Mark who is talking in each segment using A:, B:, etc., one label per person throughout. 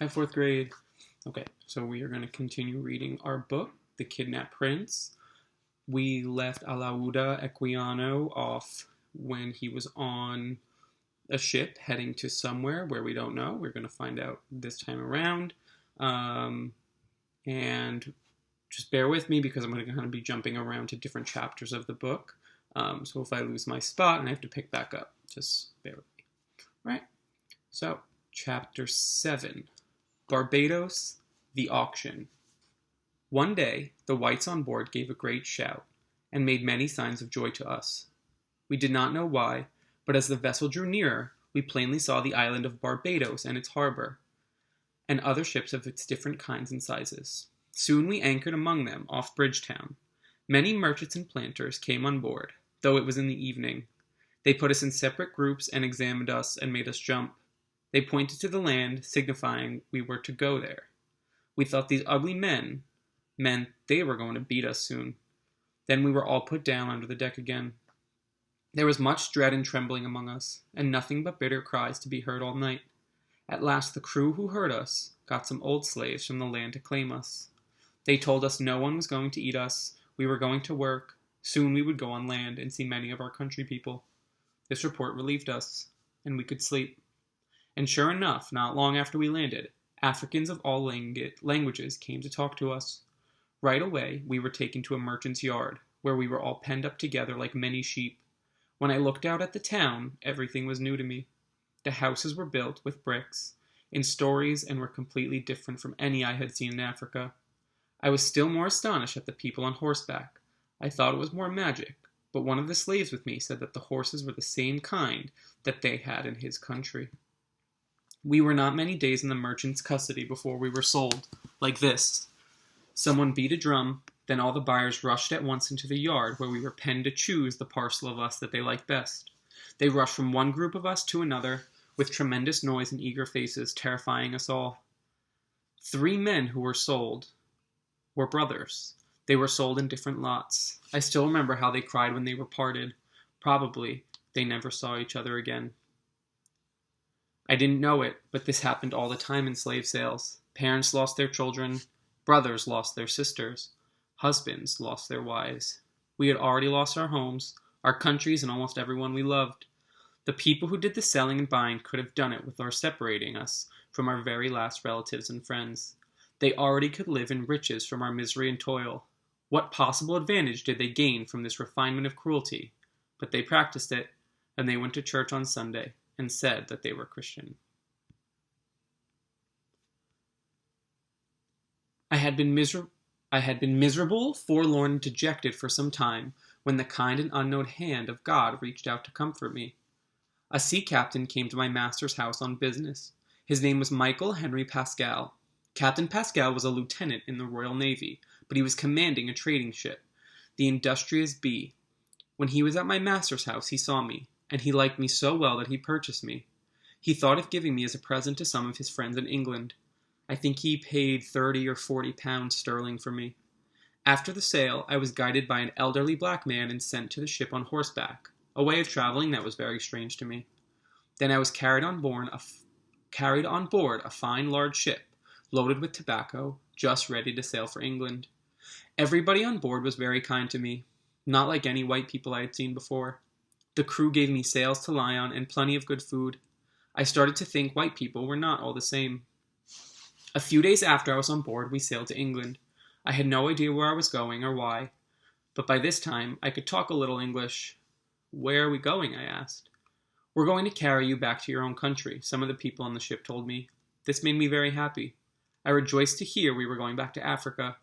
A: Hi, fourth grade. Okay, so we are going to continue reading our book, The Kidnapped Prince. We left Olaudah Equiano off when he was on a ship heading to somewhere where we don't know. We're going to find out this time around. And just bear with me because I'm going to kind of be jumping around to different chapters of the book. So if I lose my spot and I have to pick back up, just bear with me. All right, so chapter 7. Barbados, the auction. One day, the whites on board gave a great shout, and made many signs of joy to us. We did not know why, but as the vessel drew nearer, we plainly saw the island of Barbados and its harbor, and other ships of its different kinds and sizes. Soon we anchored among them off Bridgetown. Many merchants and planters came on board, though it was in the evening. They put us in separate groups and examined us and made us jump. They pointed to the land, signifying we were to go there. We thought these ugly men meant they were going to beat us soon. Then we were all put down under the deck again. There was much dread and trembling among us, and nothing but bitter cries to be heard all night. At last the crew who heard us got some old slaves from the land to claim us. They told us no one was going to eat us, we were going to work, soon we would go on land and see many of our country people. This report relieved us, and we could sleep. And sure enough, not long after we landed, Africans of all languages came to talk to us. Right away, we were taken to a merchant's yard, where we were all penned up together like many sheep. When I looked out at the town, everything was new to me. The houses were built with bricks, in stories, and were completely different from any I had seen in Africa. I was still more astonished at the people on horseback. I thought it was more magic, but one of the slaves with me said that the horses were the same kind that they had in his country. We were not many days in the merchant's custody before we were sold, like this. Someone beat a drum, then all the buyers rushed at once into the yard where we were penned to choose the parcel of us that they liked best. They rushed from one group of us to another, with tremendous noise and eager faces, terrifying us all. 3 men who were sold were brothers. They were sold in different lots. I still remember how they cried when they were parted. Probably they never saw each other again. I didn't know it, but this happened all the time in slave sales. Parents lost their children, brothers lost their sisters, husbands lost their wives. We had already lost our homes, our countries, and almost everyone we loved. The people who did the selling and buying could have done it without separating us from our very last relatives and friends. They already could live in riches from our misery and toil. What possible advantage did they gain from this refinement of cruelty? But they practiced it, and they went to church on Sunday and said that they were Christian. I had been miserable, forlorn, and dejected for some time, when the kind and unknown hand of God reached out to comfort me. A sea captain came to my master's house on business. His name was Michael Henry Pascal. Captain Pascal was a lieutenant in the Royal Navy, but he was commanding a trading ship, the Industrious Bee. When he was at my master's house, he saw me, and he liked me so well that he purchased me. He thought of giving me as a present to some of his friends in England. I think he paid 30 or 40 pounds sterling for me. After the sale, I was guided by an elderly black man and sent to the ship on horseback, a way of traveling that was very strange to me. Then I was carried on board a fine large ship, loaded with tobacco, just ready to sail for England. Everybody on board was very kind to me, not like any white people I had seen before. The crew gave me sails to lie on and plenty of good food. I started to think white people were not all the same. A few days after I was on board, we sailed to England. I had no idea where I was going or why, but by this time I could talk a little English. "Where are we going?" I asked. "We're going to carry you back to your own country," some of the people on the ship told me. This made me very happy. I rejoiced to hear we were going back to Africa.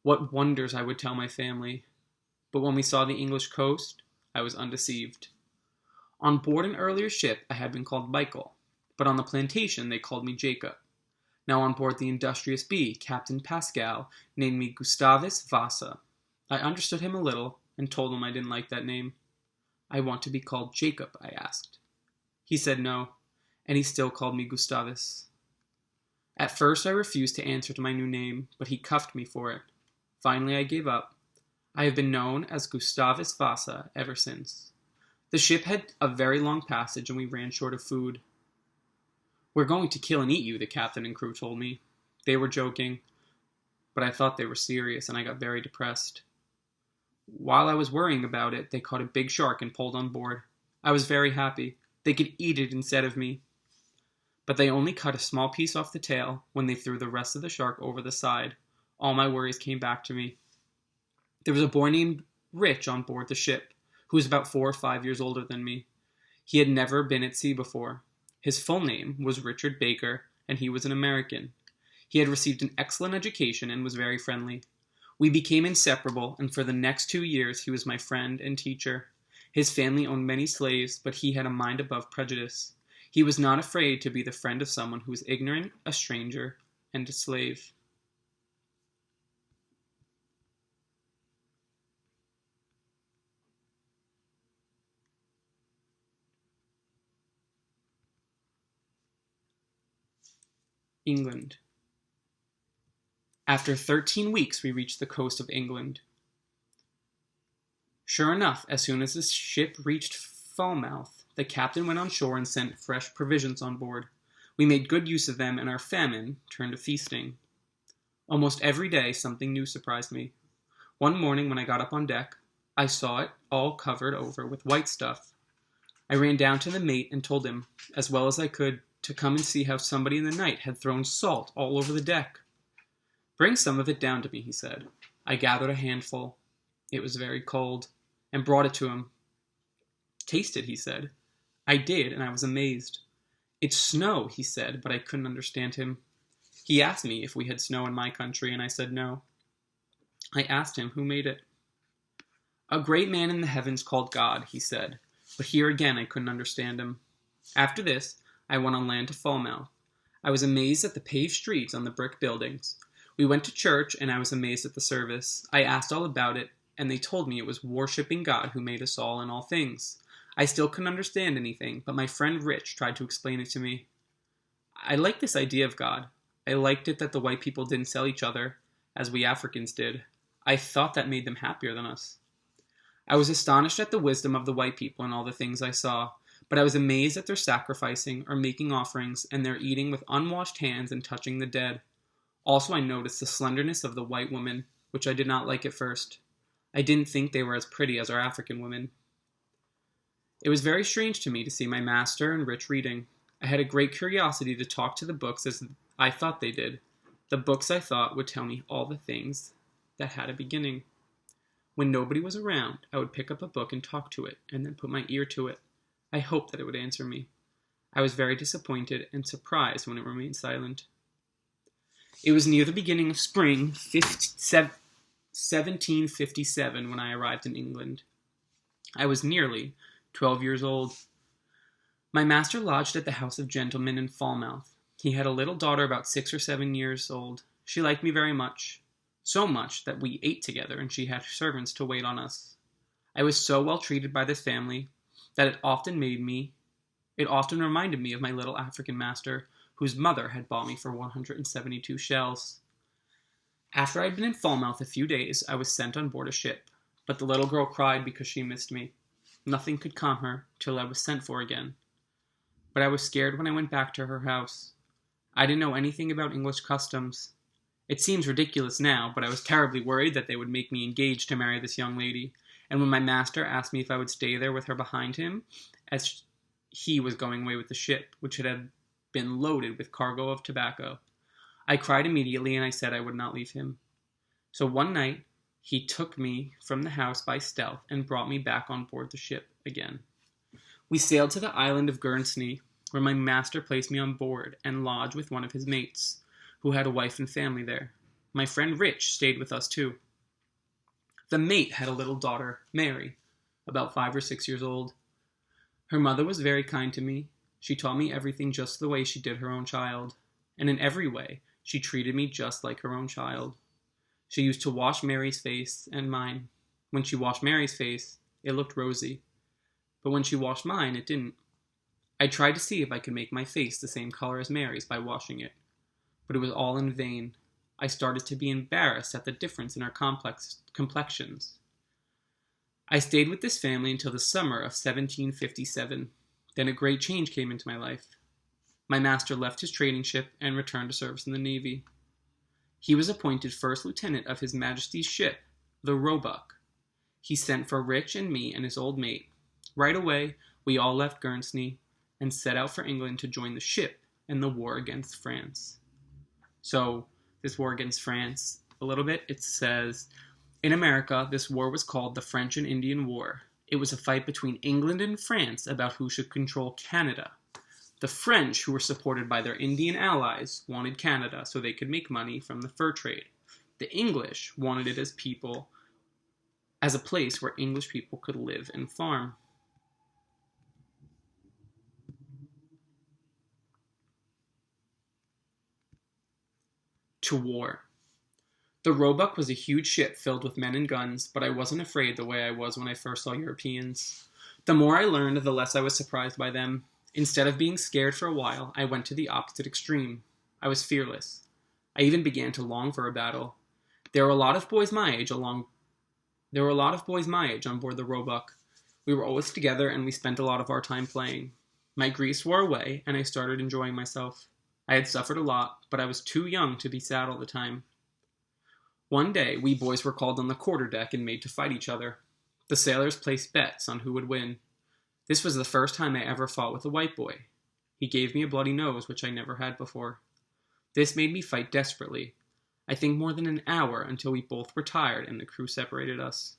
A: What wonders I would tell my family. But when we saw the English coast, I was undeceived. On board an earlier ship, I had been called Michael, but on the plantation they called me Jacob. Now on board the Industrious Bee, Captain Pascal named me Gustavus Vasa. I understood him a little, and told him I didn't like that name. "I want to be called Jacob," I asked. He said no, and he still called me Gustavus. At first I refused to answer to my new name, but he cuffed me for it. Finally I gave up. I have been known as Gustavus Vasa ever since. The ship had a very long passage, and we ran short of food. "We're going to kill and eat you," the captain and crew told me. They were joking, but I thought they were serious, and I got very depressed. While I was worrying about it, they caught a big shark and pulled on board. I was very happy. They could eat it instead of me. But they only cut a small piece off the tail when they threw the rest of the shark over the side. All my worries came back to me. There was a boy named Rich on board the ship, who was about 4 or 5 years older than me. He had never been at sea before. His full name was Richard Baker, and he was an American. He had received an excellent education and was very friendly. We became inseparable, and for the next 2 years he was my friend and teacher. His family owned many slaves, but he had a mind above prejudice. He was not afraid to be the friend of someone who was ignorant, a stranger, and a slave. England. After 13 weeks, we reached the coast of England. Sure enough, as soon as the ship reached Falmouth, the captain went on shore and sent fresh provisions on board. We made good use of them, and our famine turned to feasting. Almost every day, something new surprised me. One morning, when I got up on deck, I saw it all covered over with white stuff. I ran down to the mate and told him, as well as I could, to come and see how somebody in the night had thrown salt all over the deck. "Bring some of it down to me," he said. I gathered a handful. It was very cold, and brought it to him. "Taste it," he said. I did, and I was amazed. "It's snow," he said, but I couldn't understand him. He asked me if we had snow in my country, and I said no. I asked him who made it. "A great man in the heavens called God," he said, but here again I couldn't understand him. After this, I went on land to Falmouth. I was amazed at the paved streets and the brick buildings. We went to church, and I was amazed at the service. I asked all about it, and they told me it was worshipping God who made us all and all things. I still couldn't understand anything, but my friend Rich tried to explain it to me. I liked this idea of God. I liked it that the white people didn't sell each other, as we Africans did. I thought that made them happier than us. I was astonished at the wisdom of the white people and all the things I saw, but I was amazed at their sacrificing or making offerings and their eating with unwashed hands and touching the dead. Also, I noticed the slenderness of the white women, which I did not like at first. I didn't think they were as pretty as our African women. It was very strange to me to see my master and Rich reading. I had a great curiosity to talk to the books as I thought they did. The books I thought would tell me all the things that had a beginning. When nobody was around, I would pick up a book and talk to it, and then put my ear to it. I hoped that it would answer me. I was very disappointed and surprised when it remained silent. It was near the beginning of spring, 1757, when I arrived in England. I was nearly 12 years old. My master lodged at the house of gentlemen in Falmouth. He had a little daughter about 6 or 7 years old. She liked me very much, so much that we ate together, and she had servants to wait on us. I was so well treated by this family that it often reminded me of my little African master, whose mother had bought me for 172 shells. After I had been in Falmouth a few days, I was sent on board a ship, but the little girl cried because she missed me. Nothing could calm her till I was sent for again. But I was scared when I went back to her house. I didn't know anything about English customs. It seems ridiculous now, but I was terribly worried that they would make me engaged to marry this young lady, and when my master asked me if I would stay there with her behind him, as he was going away with the ship, which had been loaded with cargo of tobacco, I cried immediately, and I said I would not leave him. So one night, he took me from the house by stealth and brought me back on board the ship again. We sailed to the island of Guernsey, where my master placed me on board and lodged with one of his mates, who had a wife and family there. My friend Rich stayed with us too. The mate had a little daughter, Mary, about 5 or 6 years old. Her mother was very kind to me. She taught me everything just the way she did her own child, and in every way she treated me just like her own child. She used to wash Mary's face and mine. When she washed Mary's face, it looked rosy, but when she washed mine, it didn't. I tried to see if I could make my face the same color as Mary's by washing it, but it was all in vain. I started to be embarrassed at the difference in our complexions. I stayed with this family until the summer of 1757. Then a great change came into my life. My master left his trading ship and returned to service in the Navy. He was appointed first lieutenant of His Majesty's ship, the Roebuck. He sent for Rich and me and his old mate. Right away, we all left Guernsey and set out for England to join the ship in the war against France. So, this war against France, a little bit, it says, in America, this war was called the French and Indian War. It was a fight between England and France about who should control Canada. The French, who were supported by their Indian allies, wanted Canada so they could make money from the fur trade. The English wanted it as a place where English people could live and farm. To war. The Roebuck was a huge ship filled with men and guns, but I wasn't afraid the way I was when I first saw Europeans. The more I learned, the less I was surprised by them. Instead of being scared for a while, I went to the opposite extreme. I was fearless. I even began to long for a battle. There were a lot of boys my age on board the Roebuck. We were always together, and we spent a lot of our time playing. My griefs wore away, and I started enjoying myself. I had suffered a lot, but I was too young to be sad all the time. One day, we boys were called on the quarterdeck and made to fight each other. The sailors placed bets on who would win. This was the first time I ever fought with a white boy. He gave me a bloody nose, which I never had before. This made me fight desperately. I think more than an hour until we both were tired and the crew separated us.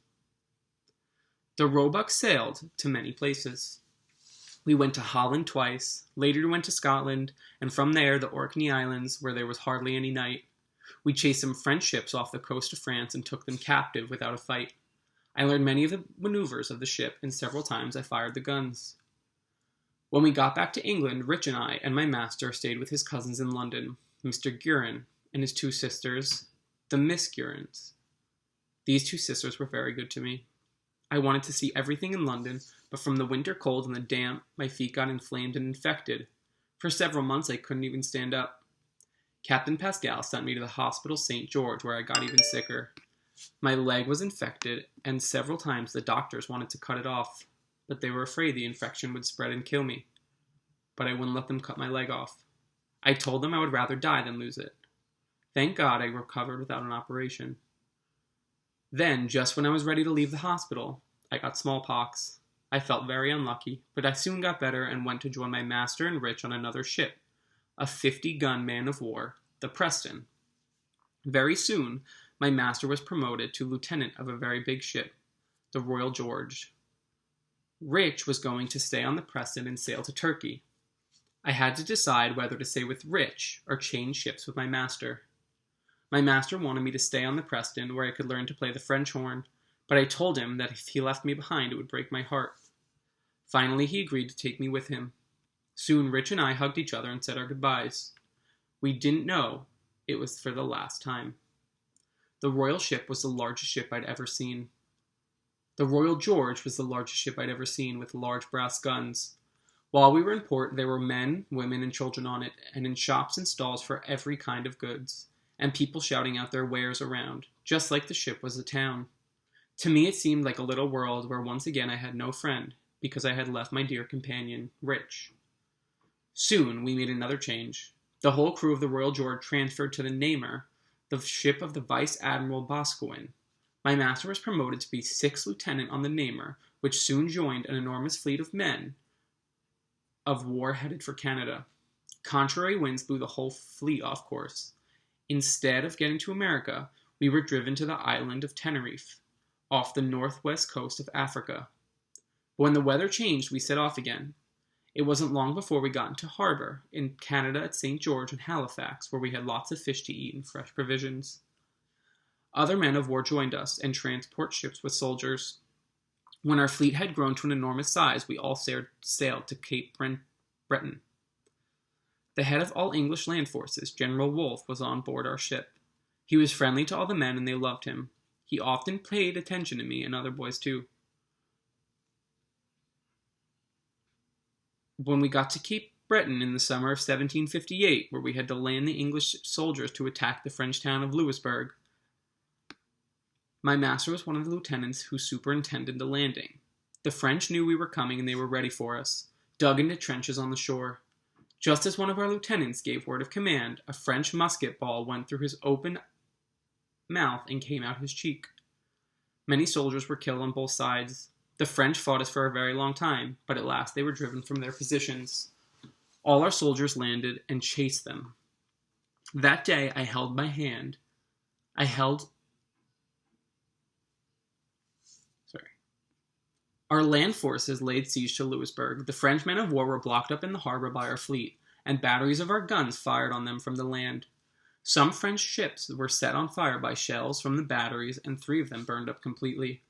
A: The Roebuck sailed to many places. We went to Holland twice, later went to Scotland, and from there the Orkney Islands, where there was hardly any night. We chased some French ships off the coast of France and took them captive without a fight. I learned many of the maneuvers of the ship, and several times I fired the guns. When we got back to England, Rich and I and my master stayed with his cousins in London, Mr. Guerin and his two sisters, the Miss Guerins. These two sisters were very good to me. I wanted to see everything in London, but from the winter cold and the damp, my feet got inflamed and infected. For several months I couldn't even stand up. Captain Pascal sent me to the hospital St. George, where I got even sicker. My leg was infected, and several times the doctors wanted to cut it off, but they were afraid the infection would spread and kill me. But I wouldn't let them cut my leg off. I told them I would rather die than lose it. Thank God I recovered without an operation. Then, just when I was ready to leave the hospital, I got smallpox. I felt very unlucky, but I soon got better and went to join my master and Rich on another ship, a 50-gun man of war, the Preston. Very soon, my master was promoted to lieutenant of a very big ship, the Royal George. Rich was going to stay on the Preston and sail to Turkey. I had to decide whether to stay with Rich or change ships with my master. My master wanted me to stay on the Preston, where I could learn to play the French horn, but I told him that if he left me behind, it would break my heart. Finally, he agreed to take me with him. Soon, Rich and I hugged each other and said our goodbyes. We didn't know it was for the last time. The Royal ship was the largest ship I'd ever seen. The Royal George was the largest ship I'd ever seen, with large brass guns. While we were in port, there were men, women, and children on it, and in shops and stalls for every kind of goods, and people shouting out their wares around, just like the ship was a town. To me it seemed like a little world where once again I had no friend, because I had left my dear companion, Rich. Soon we made another change. The whole crew of the Royal George transferred to the Namur, the ship of the Vice Admiral Boscawen. My master was promoted to be 6th lieutenant on the Namur, which soon joined an enormous fleet of men of war headed for Canada. Contrary winds blew the whole fleet off course. Instead of getting to America, we were driven to the island of Tenerife, off the northwest coast of Africa. But when the weather changed, we set off again. It wasn't long before we got into harbor in Canada at St. George and Halifax, where we had lots of fish to eat and fresh provisions. Other men of war joined us, and transport ships with soldiers. When our fleet had grown to an enormous size, we all sailed to Cape Breton. The head of all English land forces, General Wolfe, was on board our ship. He was friendly to all the men, and they loved him. He often paid attention to me and other boys too. When we got to Cape Breton in the summer of 1758, where we had to land the English soldiers to attack the French town of Louisbourg, my master was one of the lieutenants who superintended the landing. The French knew we were coming and they were ready for us, dug into trenches on the shore. Just as one of our lieutenants gave word of command, a French musket ball went through his open mouth and came out his cheek. Many soldiers were killed on both sides. The French fought us for a very long time, but at last they were driven from their positions. All our soldiers landed and chased them. That day I held my hand. Our land forces laid siege to Louisbourg. The French men of war were blocked up in the harbor by our fleet, and batteries of our guns fired on them from the land. Some French ships were set on fire by shells from the batteries, and 3 of them burned up completely.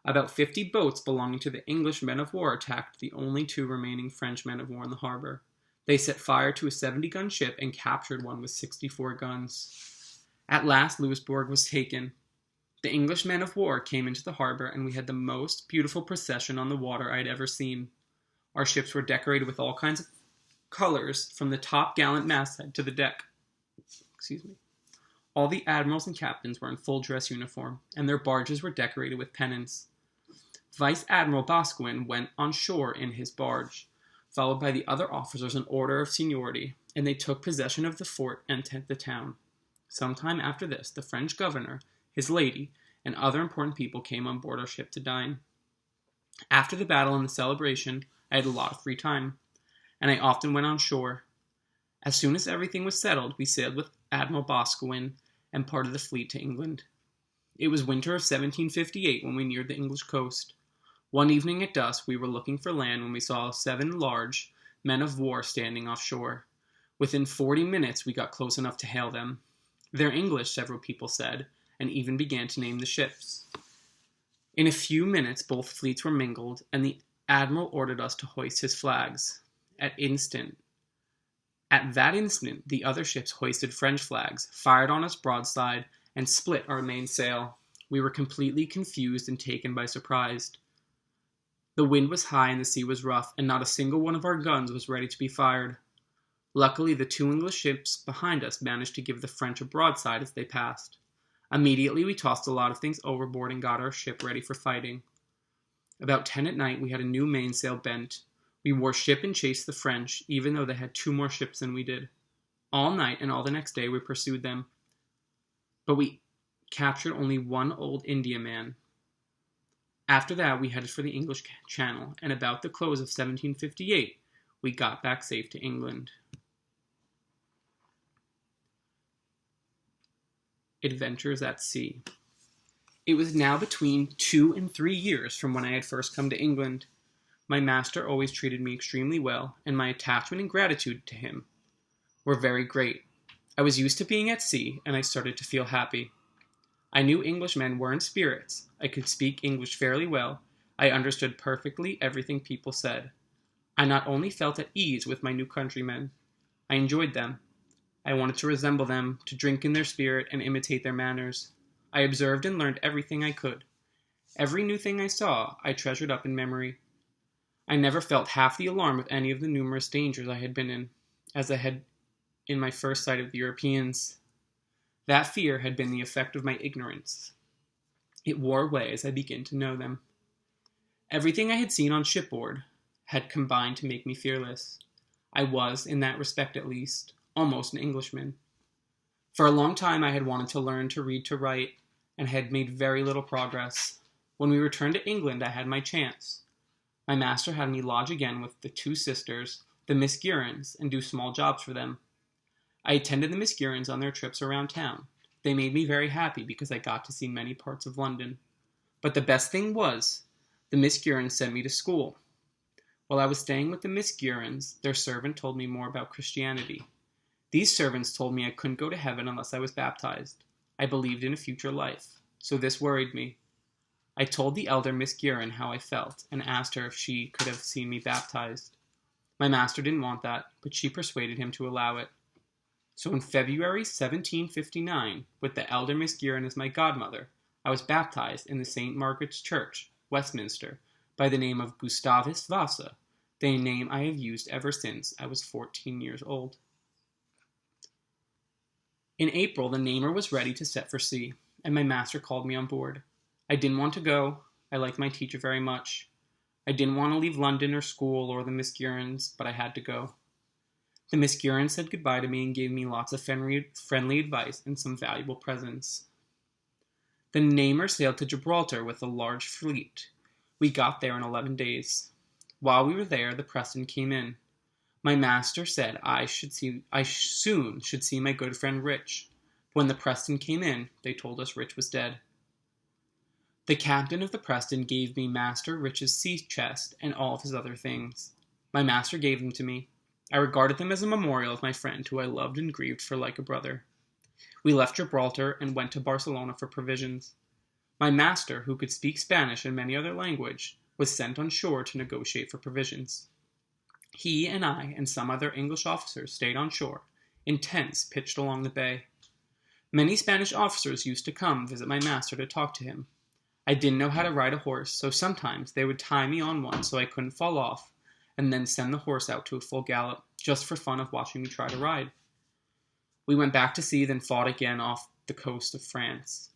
A: About 50 boats belonging to the English men of war attacked the only 2 remaining French men of war in the harbor. They set fire to a 70-gun ship and captured one with 64 guns. At last, Louisbourg was taken. The English men of war came into the harbor, and we had the most beautiful procession on the water I had ever seen. Our ships were decorated with all kinds of colors, from the top gallant masthead to the deck. All the admirals and captains were in full dress uniform, and their barges were decorated with pennants. Vice Admiral Boscawen went on shore in his barge, followed by the other officers in order of seniority, and they took possession of the fort and the town. Some time after this, the French governor, his lady, and other important people came on board our ship to dine. After the battle and the celebration, I had a lot of free time, and I often went on shore. As soon as everything was settled, we sailed with Admiral Boscawen and part of the fleet to England. It was winter of 1758 when we neared the English coast. One evening at dusk, we were looking for land when we saw 7 large men of war standing offshore. Within 40 minutes, we got close enough to hail them. "They're English," several people said, and even began to name the ships. In a few minutes, both fleets were mingled, and the admiral ordered us to hoist his flags. At that instant, the other ships hoisted French flags, fired on us broadside, and split our mainsail. We were completely confused and taken by surprise. The wind was high and the sea was rough, and not a single one of our guns was ready to be fired. Luckily, the 2 English ships behind us managed to give the French a broadside as they passed. Immediately, we tossed a lot of things overboard and got our ship ready for fighting. About 10 at night, we had a new mainsail bent. We wore ship and chased the French, even though they had 2 more ships than we did. All night and all the next day, we pursued them. But we captured only 1 old Indiaman. After that, we headed for the English Channel, and about the close of 1758, we got back safe to England. Adventures at Sea. It was now between 2 and 3 years from when I had first come to England. My master always treated me extremely well, and my attachment and gratitude to him were very great. I was used to being at sea, and I started to feel happy. I knew Englishmen were in spirits. I could speak English fairly well. I understood perfectly everything people said. I not only felt at ease with my new countrymen, I enjoyed them. I wanted to resemble them, to drink in their spirit and imitate their manners. I observed and learned everything I could. Every new thing I saw, I treasured up in memory. I never felt half the alarm with any of the numerous dangers I had been in, as I had in my first sight of the Europeans. That fear had been the effect of my ignorance. It wore away as I began to know them. Everything I had seen on shipboard had combined to make me fearless. I was, in that respect at least, almost an Englishman. For a long time I had wanted to learn to read to write, and had made very little progress. When we returned to England, I had my chance. My master had me lodge again with the 2 sisters, the Miss Gurins, and do small jobs for them. I attended the Miss Gurins on their trips around town. They made me very happy because I got to see many parts of London. But the best thing was, the Miss Gurins sent me to school. While I was staying with the Miss Gurins, their servant told me more about Christianity. These servants told me I couldn't go to heaven unless I was baptized. I believed in a future life, so this worried me. I told the elder Miss Guerin how I felt, and asked her if she could have seen me baptized. My master didn't want that, but she persuaded him to allow it. So in February 1759, with the elder Miss Guerin as my godmother, I was baptized in the St. Margaret's Church, Westminster, by the name of Gustavus Vasa, the name I have used ever since I was 14 years old. In April, the namer was ready to set for sea, and my master called me on board. I didn't want to go. I liked my teacher very much. I didn't want to leave London or school or the Miss Gurins, but I had to go. The Miscurians said goodbye to me and gave me lots of friendly advice and some valuable presents. The Namur sailed to Gibraltar with a large fleet. We got there in 11 days. While we were there, the Preston came in. My master said I soon should see my good friend Rich. When the Preston came in, they told us Rich was dead. The captain of the Preston gave me Master Rich's sea chest and all of his other things. My master gave them to me. I regarded them as a memorial of my friend who I loved and grieved for like a brother. We left Gibraltar and went to Barcelona for provisions. My master, who could speak Spanish and many other languages, was sent on shore to negotiate for provisions. He and I and some other English officers stayed on shore, in tents pitched along the bay. Many Spanish officers used to come visit my master to talk to him. I didn't know how to ride a horse, so sometimes they would tie me on one so I couldn't fall off, and then send the horse out to a full gallop, just for fun of watching me try to ride. We went back to sea, then fought again off the coast of France.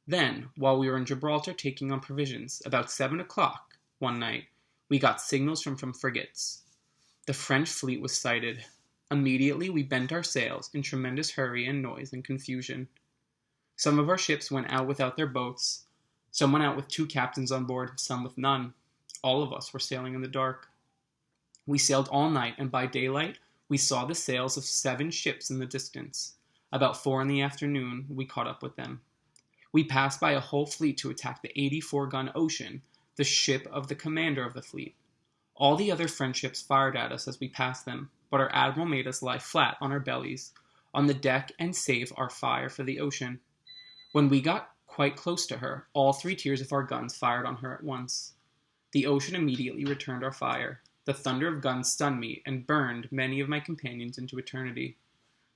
A: Then, while we were in Gibraltar taking on provisions, about 7 o'clock one night, we got signals from frigates. The French fleet was sighted. Immediately we bent our sails in tremendous hurry and noise and confusion. Some of our ships went out without their boats. Some went out with 2 captains on board, some with none. All of us were sailing in the dark. We sailed all night, and by daylight we saw the sails of 7 ships in the distance. About 4 in the afternoon, we caught up with them. We passed by a whole fleet to attack the 84-gun Ocean, the ship of the commander of the fleet. All the other French ships fired at us as we passed them, but our admiral made us lie flat on our bellies on the deck and save our fire for the Ocean. When we got quite close to her, all 3 tiers of our guns fired on her at once. The Ocean immediately returned our fire. The thunder of guns stunned me and burned many of my companions into eternity.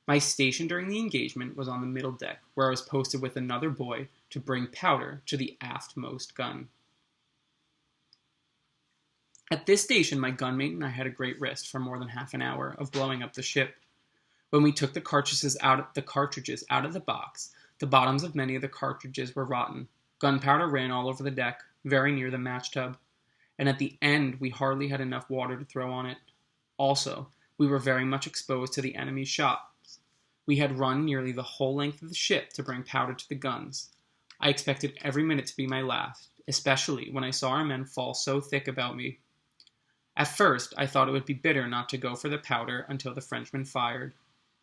A: My station during the engagement was on the middle deck, where I was posted with another boy to bring powder to the aftmost gun. At this station, my gunmate and I had a great rest for more than half an hour of blowing up the ship. When we took the cartridges out of the box, the bottoms of many of the cartridges were rotten. Gunpowder ran all over the deck, very near the match tub, and at the end we hardly had enough water to throw on it. Also, we were very much exposed to the enemy's shots. We had run nearly the whole length of the ship to bring powder to the guns. I expected every minute to be my last, especially when I saw our men fall so thick about me. At first, I thought it would be bitter not to go for the powder until the Frenchmen fired.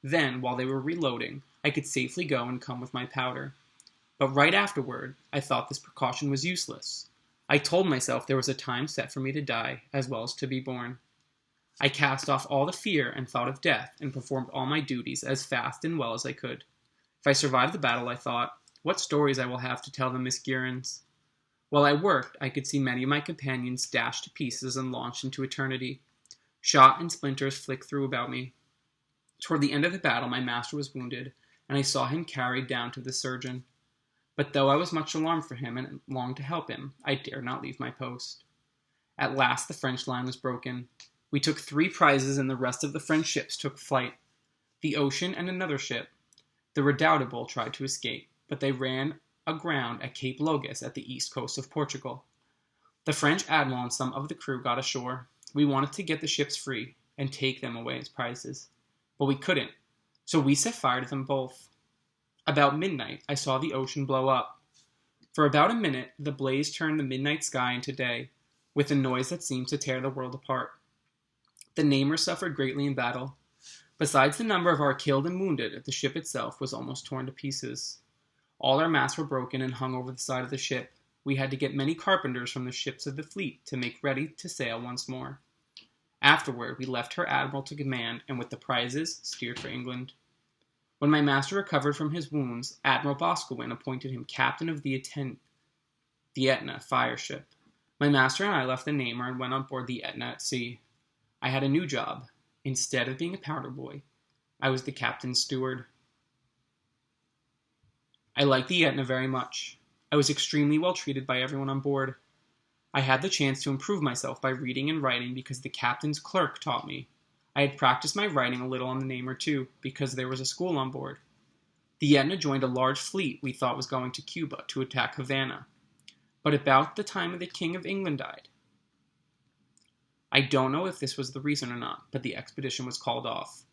A: Then, while they were reloading, I could safely go and come with my powder. But right afterward, I thought this precaution was useless. I told myself there was a time set for me to die, as well as to be born. I cast off all the fear and thought of death, and performed all my duties as fast and well as I could. If I survived the battle, I thought, what stories I will have to tell the Miscurians. While I worked, I could see many of my companions dashed to pieces and launched into eternity. Shot and splinters flicked through about me. Toward the end of the battle, my master was wounded, and I saw him carried down to the surgeon. But though I was much alarmed for him and longed to help him, I dared not leave my post. At last the French line was broken. We took 3 prizes, and the rest of the French ships took flight. The Ocean and another ship, the Redoutable, tried to escape, but they ran aground at Cape Logas at the east coast of Portugal. The French admiral and some of the crew got ashore. We wanted to get the ships free and take them away as prizes, but we couldn't, so we set fire to them both. About midnight, I saw the Ocean blow up. For about a minute, the blaze turned the midnight sky into day, with a noise that seemed to tear the world apart. The Namur suffered greatly in battle. Besides the number of our killed and wounded, the ship itself was almost torn to pieces. All our masts were broken and hung over the side of the ship. We had to get many carpenters from the ships of the fleet to make ready to sail once more. Afterward, we left her admiral to command, and with the prizes, steered for England. When my master recovered from his wounds, Admiral Boscawen appointed him captain of the Etna fire ship. My master and I left the Namur and went on board the Etna at sea. I had a new job. Instead of being a powder boy, I was the captain's steward. I liked the Etna very much. I was extremely well treated by everyone on board. I had the chance to improve myself by reading and writing because the captain's clerk taught me. I had practiced my writing a little on the Namur too, because there was a school on board. The Etna joined a large fleet we thought was going to Cuba to attack Havana. But about the time the King of England died, I don't know if this was the reason or not, but the expedition was called off.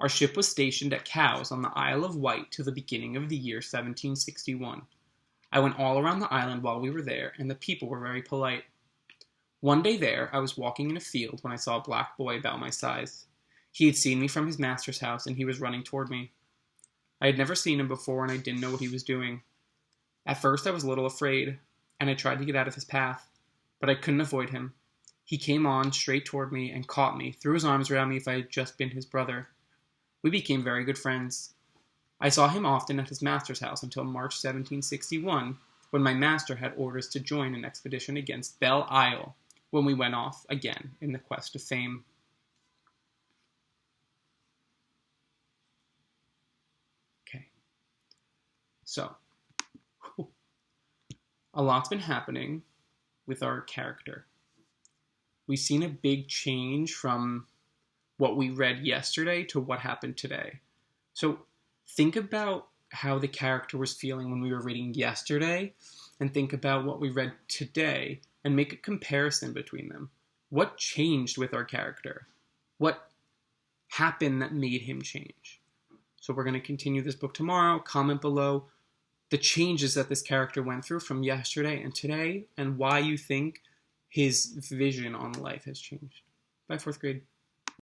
A: Our ship was stationed at Cowes on the Isle of Wight till the beginning of the year 1761. I went all around the island while we were there, and the people were very polite. One day there, I was walking in a field when I saw a black boy about my size. He had seen me from his master's house, and he was running toward me. I had never seen him before, and I didn't know what he was doing. At first, I was a little afraid, and I tried to get out of his path, but I couldn't avoid him. He came on straight toward me and caught me, threw his arms around me if I had just been his brother. We became very good friends. I saw him often at his master's house until March 1761, when my master had orders to join an expedition against Belle Isle, when we went off again in the quest of fame. Okay. So, a lot's been happening with our character. We've seen a big change from what we read yesterday to what happened today. So think about how the character was feeling when we were reading yesterday, and think about what we read today, and make a comparison between them. What changed with our character? What happened that made him change? So we're going to continue this book tomorrow. Comment below the changes that this character went through from yesterday and today, and why you think his vision on life has changed. Bye, 4th grade.